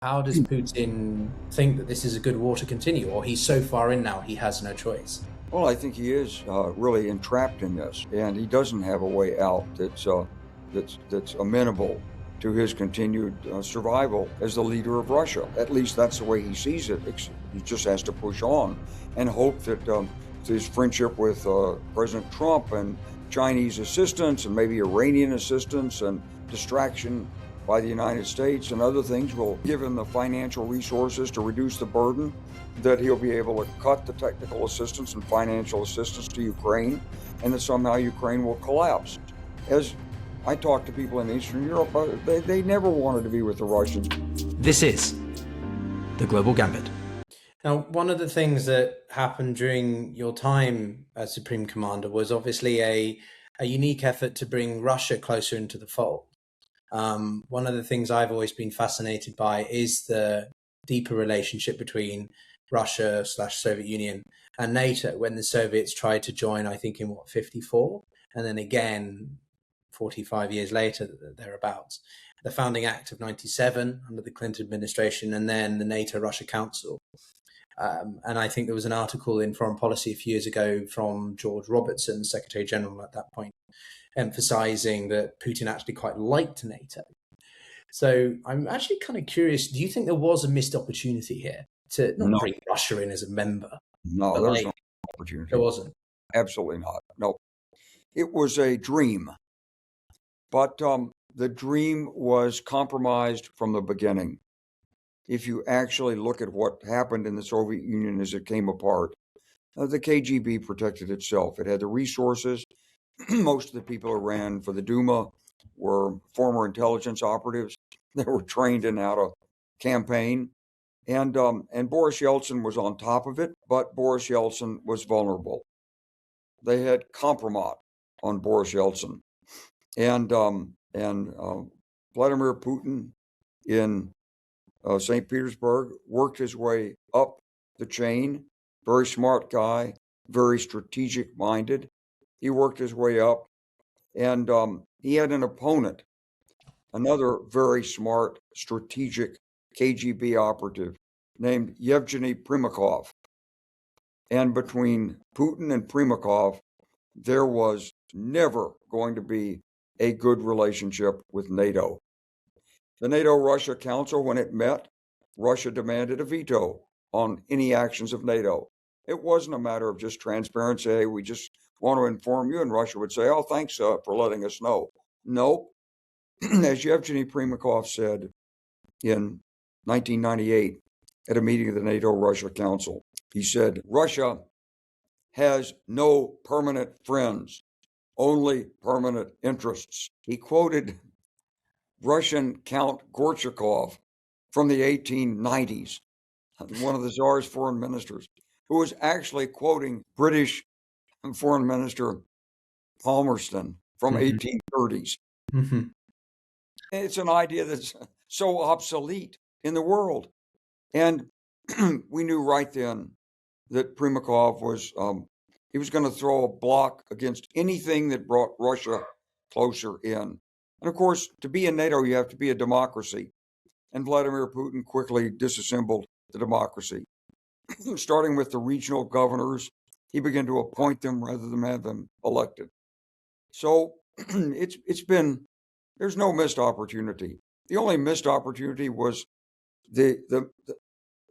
How does Putin think that this is a good war to continue, or he's so far in now he has no choice? Well, I think he is really entrapped in this, and he doesn't have a way out that's amenable to his continued survival as the leader of Russia. At least that's the way he sees it. He just has to push on and hope that his friendship with President Trump and Chinese assistance and maybe Iranian assistance and distraction by the United States and other things will give him the financial resources to reduce the burden, that he'll be able to cut the technical assistance and financial assistance to Ukraine, and that somehow Ukraine will collapse. As I talk to people in Eastern Europe, they never wanted to be with the Russians. This is The Global Gambit. Now, one of the things that happened during your time as Supreme Commander was obviously a unique effort to bring Russia closer into the fold. One of the things I've always been fascinated by is the deeper relationship between Russia/Soviet Union and NATO when the Soviets tried to join, I think in 54, and then again 45 years later, thereabouts. The Founding Act of 97 under the Clinton administration, and then the NATO-Russia Council. And I think there was an article in Foreign Policy a few years ago from George Robertson, Secretary General at that point, emphasizing that Putin actually quite liked NATO. So I'm actually kind of curious, do you think there was a missed opportunity here to not bring Russia in as a member? No, there was no opportunity. There wasn't. Absolutely not. No. It was a dream. But the dream was compromised from the beginning. If you actually look at what happened in the Soviet Union as it came apart, the KGB protected itself. It had the resources. Most of the people who ran for the Duma were former intelligence operatives. They were trained in how to campaign. And Boris Yeltsin was on top of it, but Boris Yeltsin was vulnerable. They had compromise on Boris Yeltsin. And Vladimir Putin in St. Petersburg worked his way up the chain. Very smart guy, very strategic minded. He worked his way up, and he had an opponent, another very smart, strategic KGB operative named Yevgeny Primakov. And between Putin and Primakov, there was never going to be a good relationship with NATO. The NATO-Russia Council, when it met, Russia demanded a veto on any actions of NATO. It wasn't a matter of just transparency. Hey, we just want to inform you, and Russia would say, oh, thanks for letting us know. No. As Yevgeny Primakov said in 1998 at a meeting of the NATO-Russia Council, he said, Russia has no permanent friends, only permanent interests. He quoted Russian Count Gorchakov from the 1890s, one of the Tsar's foreign ministers, who was actually quoting British Foreign Minister Palmerston from 1830s. Mm-hmm. It's an idea that's so obsolete in the world. And we knew right then that Primakov was, he was going to throw a block against anything that brought Russia closer in. And of course, to be in NATO, you have to be a democracy. And Vladimir Putin quickly disassembled the democracy. Starting with the regional governors, he began to appoint them rather than have them elected. So it's been, there's no missed opportunity. The only missed opportunity was the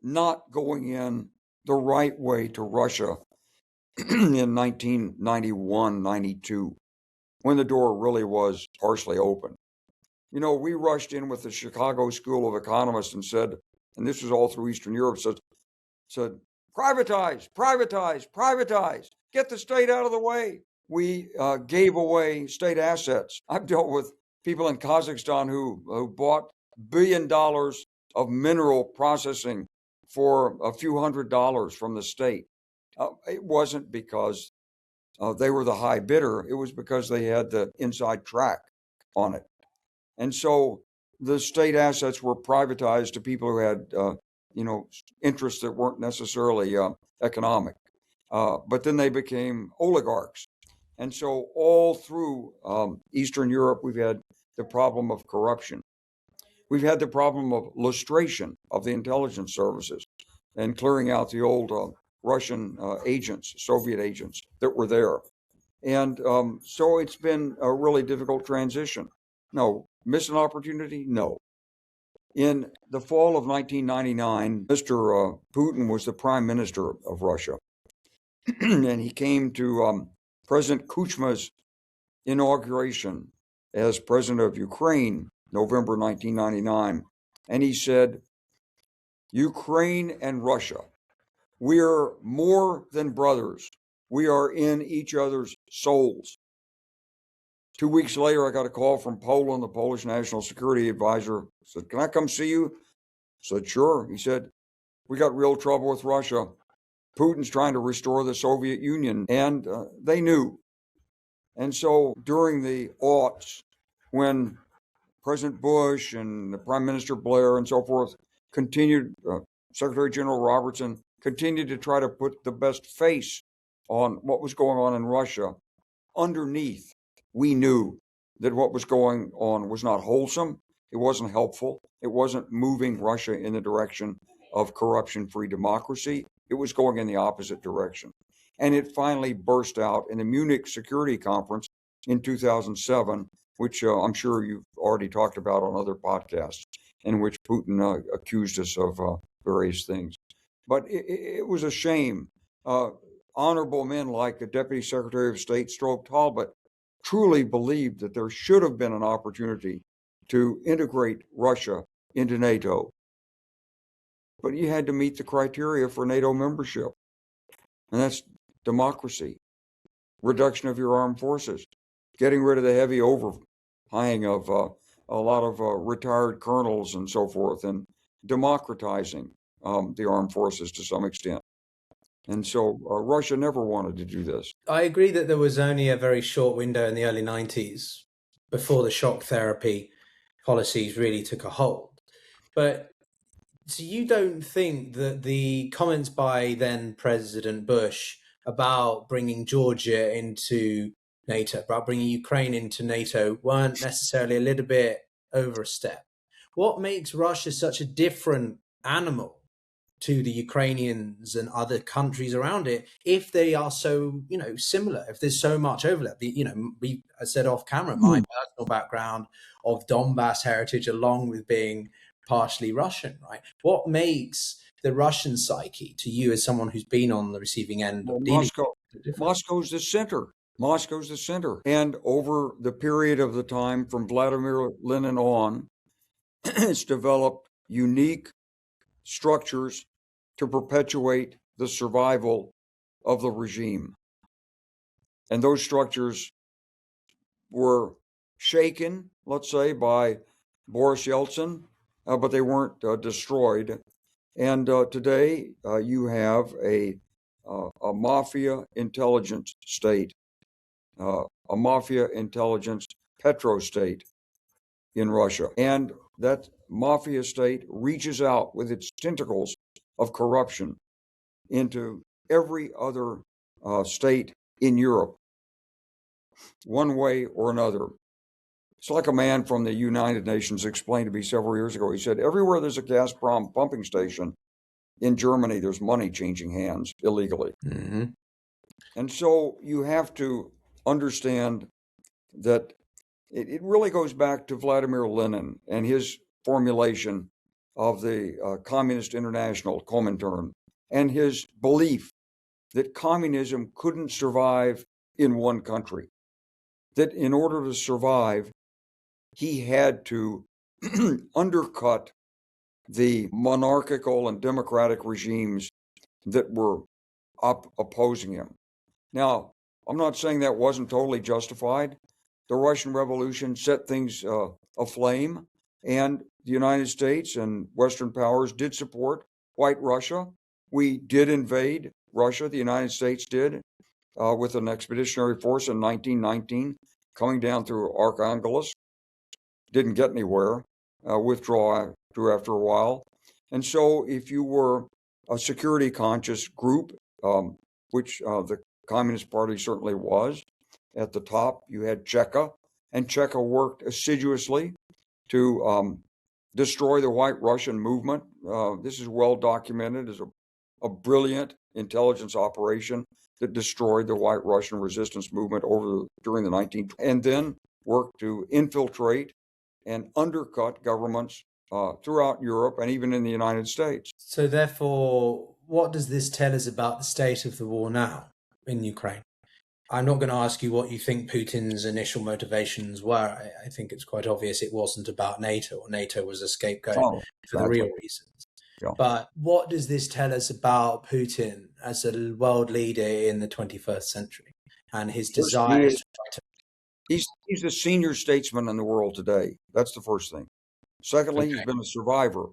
not going in the right way to Russia in 1991, 92, when the door really was partially open. You know, we rushed in with the Chicago School of Economists and said, and this was all through Eastern Europe, said, privatize, privatize, privatize, get the state out of the way. We gave away state assets. I've dealt with people in Kazakhstan who bought $1 billion of mineral processing for a few $100s from the state. It wasn't because they were the high bidder. It was because they had the inside track on it. And so the state assets were privatized to people who had, interests that weren't necessarily economic. But then they became oligarchs. And so all through Eastern Europe, we've had the problem of corruption. We've had the problem of lustration of the intelligence services and clearing out the old Russian agents, Soviet agents that were there. And so it's been a really difficult transition. No, miss an opportunity? No. In the fall of 1999, Mr. Putin was the prime minister of Russia. And he came to President Kuchma's inauguration as president of Ukraine, November 1999. And he said, Ukraine and Russia, we are more than brothers. We are in each other's souls. 2 weeks later, I got a call from Poland, the Polish National Security Advisor. Said, can I come see you? I said, sure. He said, we got real trouble with Russia. Putin's trying to restore the Soviet Union. And they knew. And so during the aughts, when President Bush and the Prime Minister Blair and so forth continued, Secretary General Robertson continued to try to put the best face on what was going on in Russia, underneath, we knew that what was going on was not wholesome. It wasn't helpful. It wasn't moving Russia in the direction of corruption-free democracy. It was going in the opposite direction. And it finally burst out in the Munich Security Conference in 2007, which I'm sure you've already talked about on other podcasts, in which Putin accused us of various things. But it was a shame. Honorable men like the Deputy Secretary of State Strobe Talbot truly believed that there should have been an opportunity to integrate Russia into NATO. But you had to meet the criteria for NATO membership. And that's democracy, reduction of your armed forces, getting rid of the heavy overhang of a lot of retired colonels and so forth, and democratizing the armed forces to some extent. And so Russia never wanted to do this. I agree that there was only a very short window in the early 90s before the shock therapy policies really took a hold. But so you don't think that the comments by then President Bush about bringing Georgia into NATO, about bringing Ukraine into NATO, weren't necessarily a little bit overstep? What makes Russia such a different animal to the Ukrainians and other countries around it if they are so, similar, if there's so much overlap? I said off camera, my personal background of Donbass heritage, along with being partially Russian, right? What makes the Russian psyche, to you as someone who's been on the receiving end of Moscow's the center. Moscow's the center. And over the period of the time from Vladimir Lenin on, it's developed unique structures to perpetuate the survival of the regime. And those structures were shaken, let's say, by Boris Yeltsin, but they weren't destroyed. And today you have a mafia intelligence state, a mafia intelligence petrostate in Russia. And that mafia state reaches out with its tentacles of corruption into every other state in Europe, one way or another. It's like a man from the United Nations explained to me several years ago. He said, everywhere there's a Gazprom pumping station in Germany, there's money changing hands illegally. Mm-hmm. And so you have to understand that it really goes back to Vladimir Lenin and his formulation of the Communist International, Comintern, and his belief that communism couldn't survive in one country, that in order to survive, he had to undercut the monarchical and democratic regimes that were opposing him. Now, I'm not saying that wasn't totally justified. The Russian Revolution set things aflame, and the United States and Western powers did support White Russia. We did invade Russia, the United States did, with an expeditionary force in 1919, coming down through Arkhangelsk. Didn't get anywhere, withdraw after a while. And so if you were a security conscious group, which the Communist Party certainly was, at the top you had Cheka, and Cheka worked assiduously to destroy the White Russian movement. This is well documented as a brilliant intelligence operation that destroyed the White Russian resistance movement during the 1920s, and then worked to infiltrate and undercut governments throughout Europe and even in the United States. So therefore, what does this tell us about the state of the war now in Ukraine? I'm not going to ask you what you think Putin's initial motivations were. I think it's quite obvious it wasn't about NATO, or NATO was a scapegoat for the real reasons. Yeah. But what does this tell us about Putin as a world leader in the 21st century and his desire to try to... He's the senior statesman in the world today. That's the first thing. Secondly, he's been a survivor.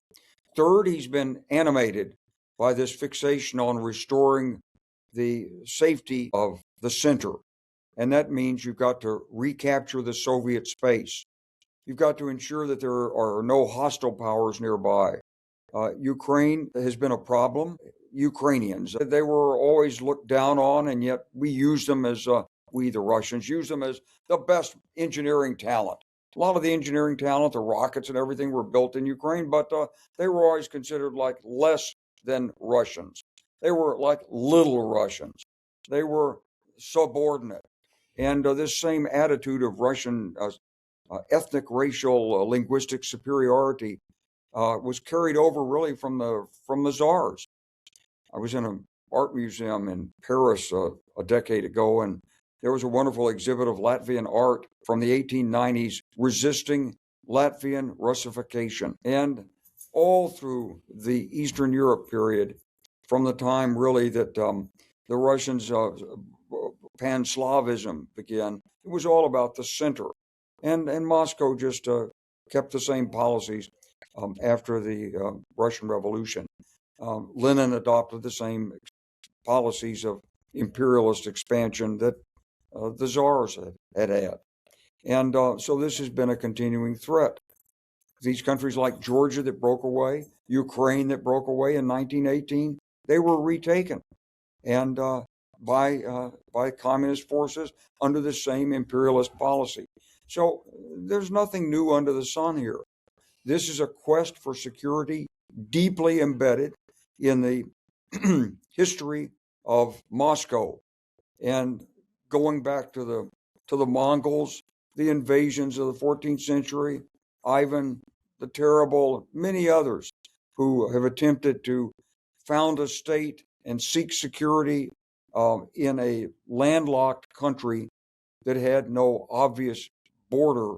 Third, he's been animated by this fixation on restoring the safety of the center. And that means you've got to recapture the Soviet space. You've got to ensure that there are no hostile powers nearby. Ukraine has been a problem. Ukrainians, they were always looked down on, and yet we use them as, we the Russians, use them as the best engineering talent. A lot of the engineering talent, the rockets and everything were built in Ukraine, but they were always considered like less than Russians. They were like little Russians. They were subordinate. And this same attitude of Russian ethnic, racial, linguistic superiority was carried over really from the czars. I was in an art museum in Paris a decade ago, and there was a wonderful exhibit of Latvian art from the 1890s resisting Latvian Russification. And all through the Eastern Europe period, from the time really that the Russians, Pan-Slavism began, it was all about the center. And Moscow just kept the same policies after the Russian Revolution. Lenin adopted the same policies of imperialist expansion that the czars had. And so this has been a continuing threat. These countries like Georgia that broke away, Ukraine that broke away in 1918, they were retaken and by communist forces under the same imperialist policy. So there's nothing new under the sun here. This is a quest for security deeply embedded in the history of Moscow, and going back to the Mongols, the invasions of the 14th century, Ivan the Terrible, many others who have attempted to found a state and seek security in a landlocked country that had no obvious border,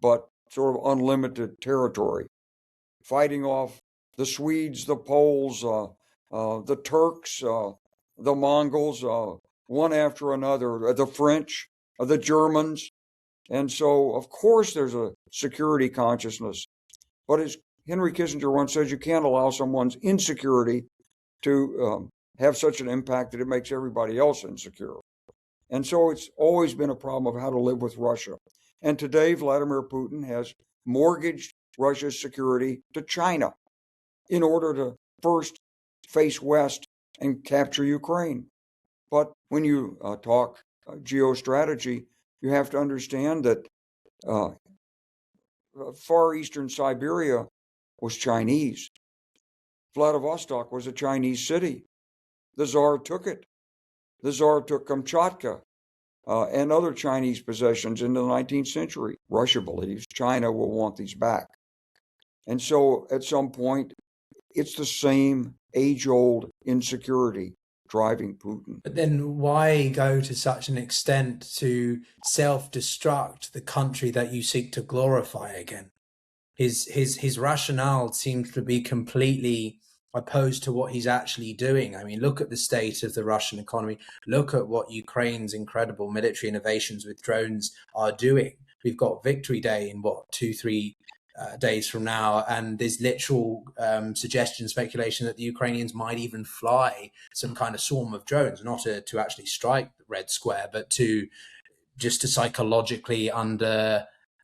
but sort of unlimited territory, fighting off the Swedes, the Poles, the Turks, the Mongols, one after another, the French, the Germans. And so, of course, there's a security consciousness. But as Henry Kissinger once said, you can't allow someone's insecurity to have such an impact that it makes everybody else insecure. And so it's always been a problem of how to live with Russia. And today, Vladimir Putin has mortgaged Russia's security to China in order to first face west and capture Ukraine. But when you talk geostrategy, you have to understand that far eastern Siberia was Chinese. Vladivostok was a Chinese city. The Tsar took it. The Tsar took Kamchatka and other Chinese possessions into the 19th century. Russia believes China will want these back. And so at some point, it's the same age-old insecurity driving Putin. But then why go to such an extent to self-destruct the country that you seek to glorify again? His rationale seems to be completely opposed to what he's actually doing. I mean, look at the state of the Russian economy. Look at what Ukraine's incredible military innovations with drones are doing. We've got Victory Day in 2-3 days from now, and there's literal suggestion, speculation that the Ukrainians might even fly some kind of swarm of drones, not to actually strike the Red Square, but to psychologically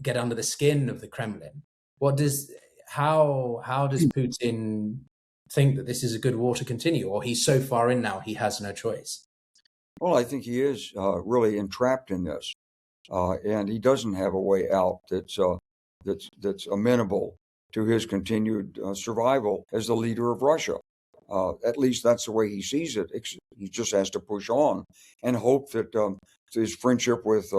get under the skin of the Kremlin. How does Putin think that this is a good war to continue, or he's so far in now he has no choice? Well, I think he is really entrapped in this, and he doesn't have a way out that's amenable to his continued survival as the leader of Russia. At least that's the way he sees it. He just has to push on and hope that his friendship with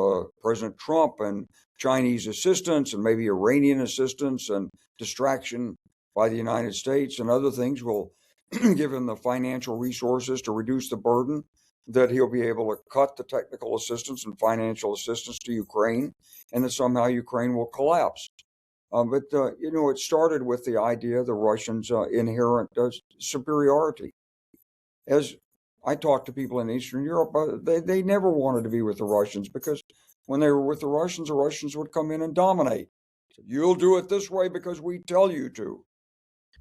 President Trump and Chinese assistance and maybe Iranian assistance and distraction by the United States and other things will give him the financial resources to reduce the burden, that he'll be able to cut the technical assistance and financial assistance to Ukraine, and that somehow Ukraine will collapse. But it started with the idea of the Russians' inherent superiority. As I talked to people in Eastern Europe, they never wanted to be with the Russians, because when they were with the Russians would come in and dominate. You'll do it this way because we tell you to.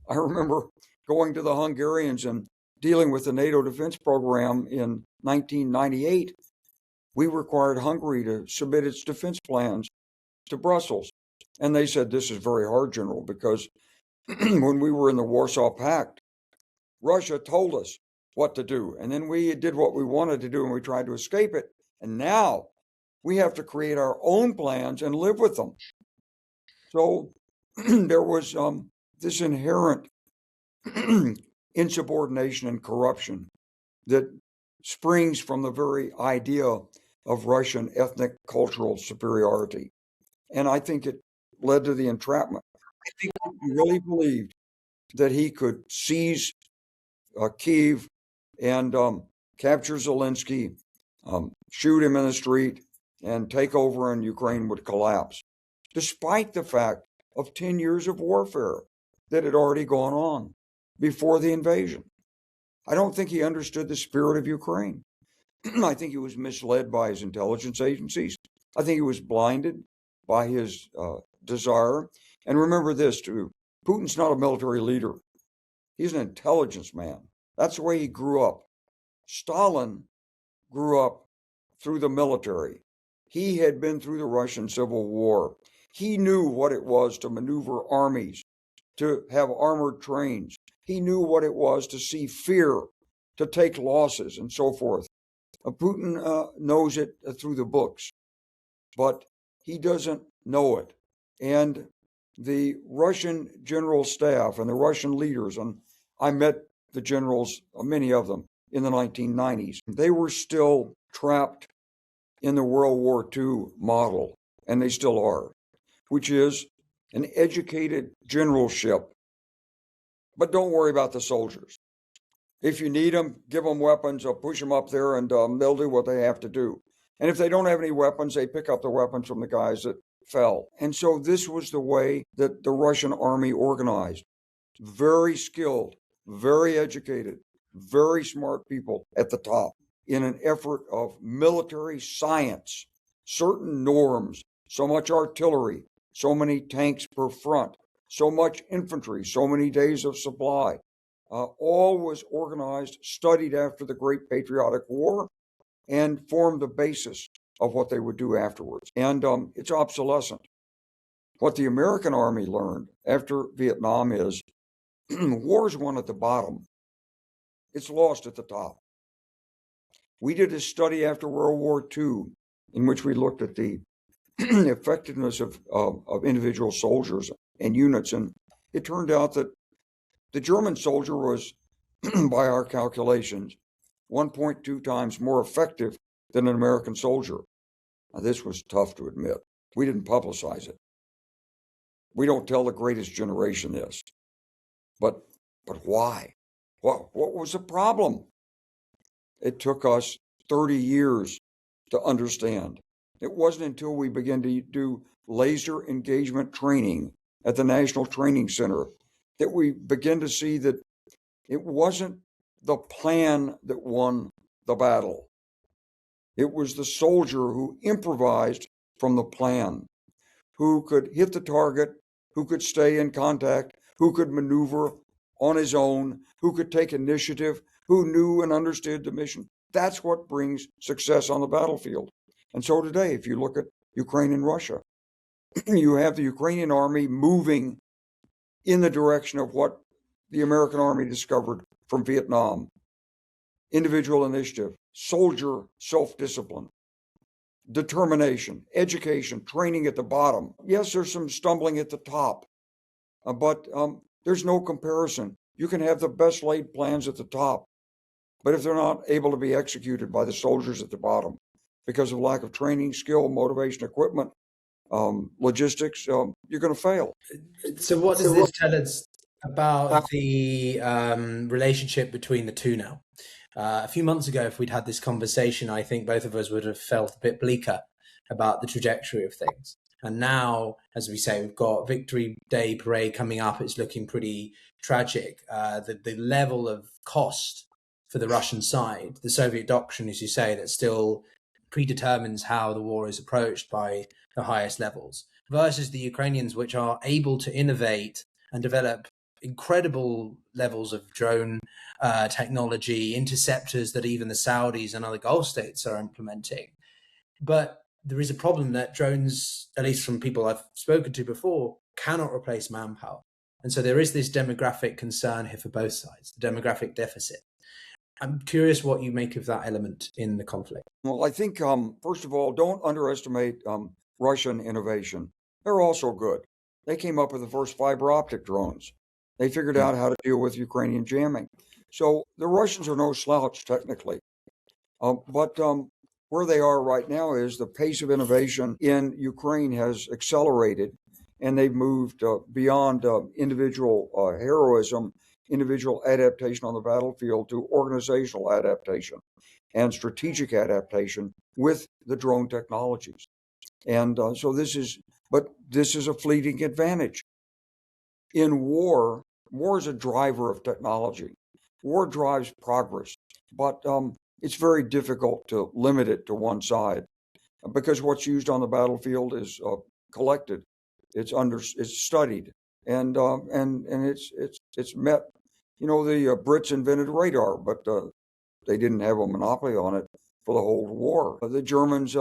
I remember going to the Hungarians and dealing with the NATO defense program in 1998. We required Hungary to submit its defense plans to Brussels. And they said, this is very hard, General, because when we were in the Warsaw Pact, Russia told us what to do. And then we did what we wanted to do and we tried to escape it. And now we have to create our own plans and live with them. So there was this inherent insubordination and corruption that springs from the very idea of Russian ethnic cultural superiority. And I think it led to the entrapment. I think he really believed that he could seize Kyiv and capture Zelensky, shoot him in the street, and take over, and Ukraine would collapse, despite the fact of 10 years of warfare that had already gone on before the invasion. I don't think he understood the spirit of Ukraine. I think he was misled by his intelligence agencies. I think he was blinded by his desire. And remember this too, Putin's not a military leader. He's an intelligence man. That's the way he grew up. Stalin grew up through the military. He had been through the Russian Civil War. He knew what it was to maneuver armies, to have armored trains. He knew what it was to see fear, to take losses, and so forth. Putin knows it through the books, but he doesn't know it. And the Russian general staff and the Russian leaders, and I met the generals, many of them, in the 1990s, they were still trapped in the World War II model, and they still are, which is an educated generalship. But don't worry about the soldiers. If you need them, give them weapons, or push them up there, and they'll do what they have to do. And if they don't have any weapons, they pick up the weapons from the guys that fell. And so this was the way that the Russian army organized. Very skilled, very educated, very smart people at the top in an effort of military science, certain norms, so much artillery, so many tanks per front, so much infantry, so many days of supply. All was organized, studied after the Great Patriotic War, and formed the basis of what they would do afterwards. And it's obsolescent. What the American Army learned after Vietnam is war's won at the bottom. It's lost at the top. We did a study after World War II in which we looked at the effectiveness of individual soldiers and units. And it turned out that the German soldier was, by our calculations, 1.2 times more effective than an American soldier. Now, this was tough to admit. We didn't publicize it. We don't tell the greatest generation this. But why? What was the problem? It took us 30 years to understand. It wasn't until we began to do laser engagement training at the National Training Center that we began to see that it wasn't the plan that won the battle. It was the soldier who improvised from the plan, who could hit the target, who could stay in contact, who could maneuver on his own, who could take initiative, who knew and understood the mission. That's what brings success on the battlefield. And so today, if you look at Ukraine and Russia, you have the Ukrainian army moving in the direction of what the American army discovered from Vietnam. Individual initiative, soldier self-discipline, determination, education, training at the bottom. Yes, there's some stumbling at the top, but there's no comparison. You can have the best laid plans at the top, but if they're not able to be executed by the soldiers at the bottom because of lack of training, skill, motivation, equipment, logistics, you're going to fail. So what does this tell us about the relationship between the two now? A few months ago, if we'd had this conversation, I think both of us would have felt a bit bleaker about the trajectory of things. And now, as we say, we've got Victory Day parade coming up. It's looking pretty tragic. The level of cost for the Russian side, the Soviet doctrine, as you say, that still predetermines how the war is approached by the highest levels, versus the Ukrainians, which are able to innovate and develop incredible levels of drone technology, interceptors that even the Saudis and other Gulf states are implementing. But there is a problem that drones, at least from people I've spoken to before, cannot replace manpower. And so there is this demographic concern here for both sides, the demographic deficit. I'm curious what you make of that element in the conflict. Well, I think, first of all, don't underestimate Russian innovation. They're also good. They came up with the first fiber optic drones. They figured out how to deal with Ukrainian jamming. So the Russians are no slouch technically. But where they are right now is the pace of innovation in Ukraine has accelerated, and they've moved beyond individual heroism, individual adaptation on the battlefield, to organizational adaptation and strategic adaptation with the drone technologies. And so this is a fleeting advantage. In war is a driver of technology. War drives progress, but it's very difficult to limit it to one side because what's used on the battlefield is collected, it's studied, and it's met. You know, the Brits invented radar, but they didn't have a monopoly on it for the whole war. The Germans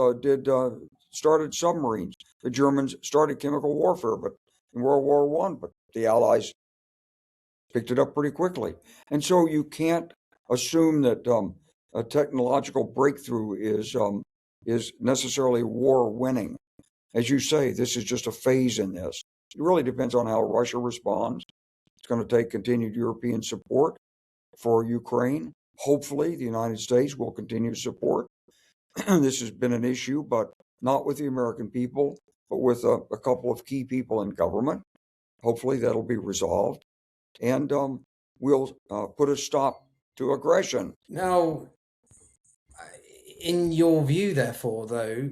started submarines. The Germans started chemical warfare, but in World War I, but the Allies picked it up pretty quickly. And so you can't assume that a technological breakthrough is necessarily war winning. As you say, this is just a phase in this. It really depends on how Russia responds. It's going to take continued European support for Ukraine. Hopefully, the United States will continue to support. This has been an issue, but not with the American people, but with a couple of key people in government. Hopefully, that'll be resolved. And we'll put a stop to aggression. Now, in your view, therefore, though,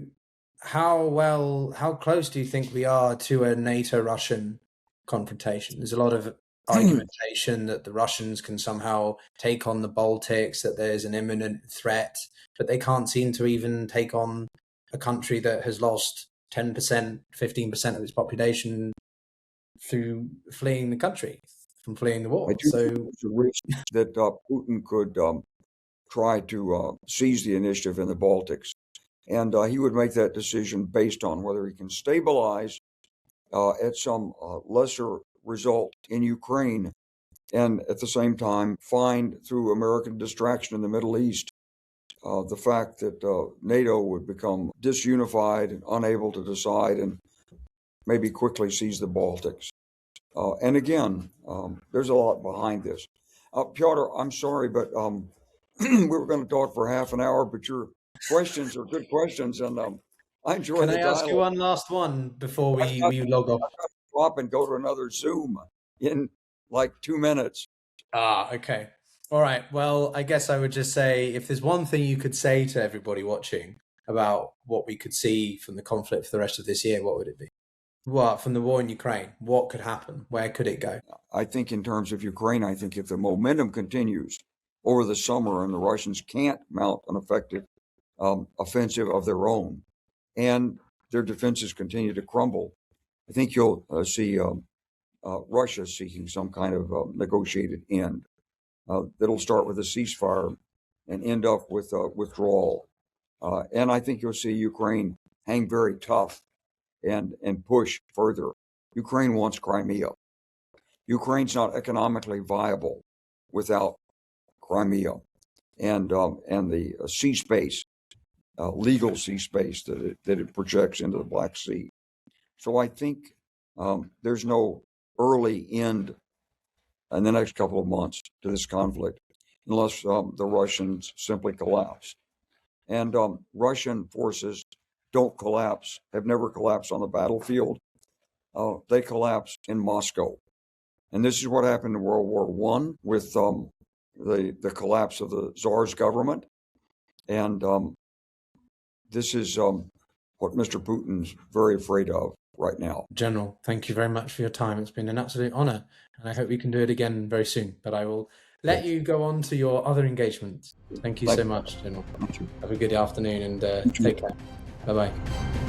how close do you think we are to a NATO-Russian confrontation? There's a lot of argumentation that the Russians can somehow take on the Baltics, that there's an imminent threat, but they can't seem to even take on a country that has lost 10%, 15% of its population through fleeing the country, from fleeing the war. So it's a risk that Putin could try to seize the initiative in the Baltics. And he would make that decision based on whether he can stabilize at some lesser result in Ukraine, and at the same time find through American distraction in the Middle East the fact that NATO would become disunified and unable to decide and maybe quickly seize the Baltics. And again, there's a lot behind this. Pyotr, I'm sorry, but we were going to talk for half an hour, but your questions are good questions, and I enjoy the dialogue. Can I ask you one last one before we log off? Up and go to another Zoom in like 2 minutes. Okay. All right. Well, I guess I would just say, if there's one thing you could say to everybody watching about what we could see from the conflict for the rest of this year, what would it be? What, from the war in Ukraine, what could happen? Where could it go? I think in terms of Ukraine, I think if the momentum continues over the summer and the Russians can't mount an effective offensive of their own and their defenses continue to crumble, I think you'll see Russia seeking some kind of negotiated end that'll start with a ceasefire and end up with withdrawal. And I think you'll see Ukraine hang very tough and push further. Ukraine wants Crimea. Ukraine's not economically viable without Crimea and the sea space, legal sea space that it projects into the Black Sea. So I think there's no early end in the next couple of months to this conflict, unless the Russians simply collapse. And Russian forces don't collapse, have never collapsed on the battlefield. They collapse in Moscow. And this is what happened in World War I with the collapse of the Tsar's government. And this is what Mr. Putin's very afraid of right now. General, thank you very much for your time. It's been an absolute honor, and I hope we can do it again very soon. But I will let you go on to your other engagements. Thank you so much, General. Thank you. Have a good afternoon, and take care. Bye-bye.